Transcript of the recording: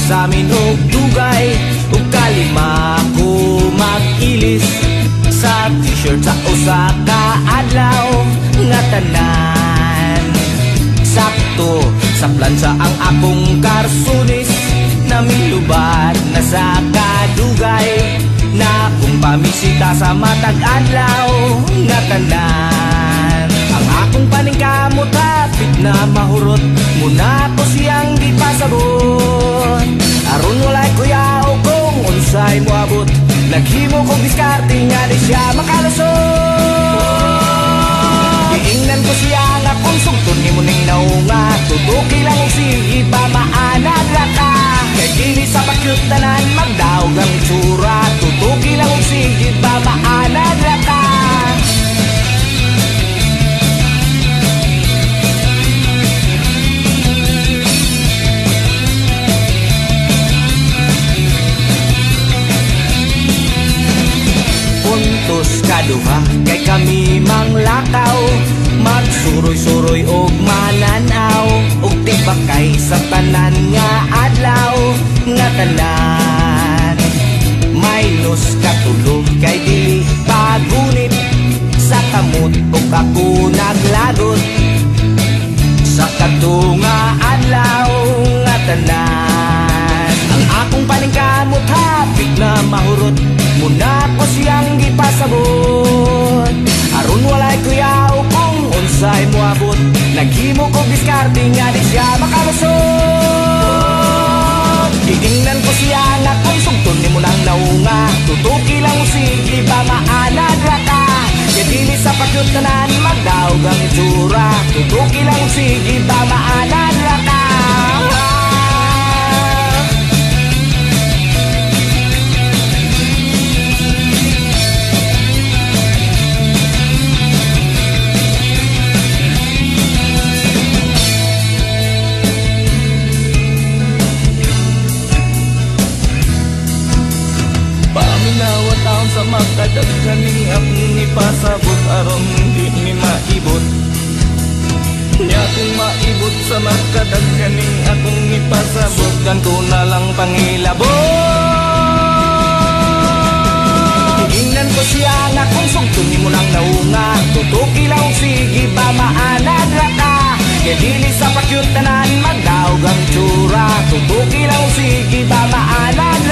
sa amin og dugay, ug kalima ko mag-ilis sa t-shirt sa usa ka adlaw nga tanan. Sakto sa plansa ang akong karsunis, namilubad na sa kadugay, na akong pamisita sa matag adlaw nga tanan. Ang akong paningkamot hapit na mahurot, muna ko siyang di pasabot. Aron walay kuyaw kung unsay moabot, naghimo kong diskarte nga di siya makalusot. Giingnan ko siya nga kung sugton ni mo ning naunga, tutuki lang og sige ba maanad ra ka. Kay dili sa pakyut tanan magdaog ang itsura, tutuki lang og sige ba maanad ra ka. Puntos kaduha kay kami manglakaw, magsuroy-suroy og mananaw, og tibakay sa tanan nga adlaw nga tanan. Minus katulog kay dili pagunit, sa kamot og ako naglagot, sa katunga adlaw nga tanan. Ang akong paningkamot hapit na mahurot, muna ko siyang gipasabot. Aron walay kuyaw kung unsay moabot, naghimo ko diskarte nga di siya makalusot. Giingnan ko siya nga kung sugton ni mo nang naunga, tutuki lang o sige ba maanad ra ka. Kaya dili sa pakyut tanan magdaog ang itsura, tutuki lang o sige ba maanad ra ka. Sa makadaghan ni akong ipasabot, aron di ni maibot. Nya kung maibot sa makadaghan ni akong ipasabot, kan ko na lang pangilabot. Tingnan ko siya nga kung sugton ni mo nang naunga, tutuki lang sige ba maanad ra ka. Kaya dili sa pakyut tanan magdaog ang tsura, tutuki lang sige ba maanad ra ka.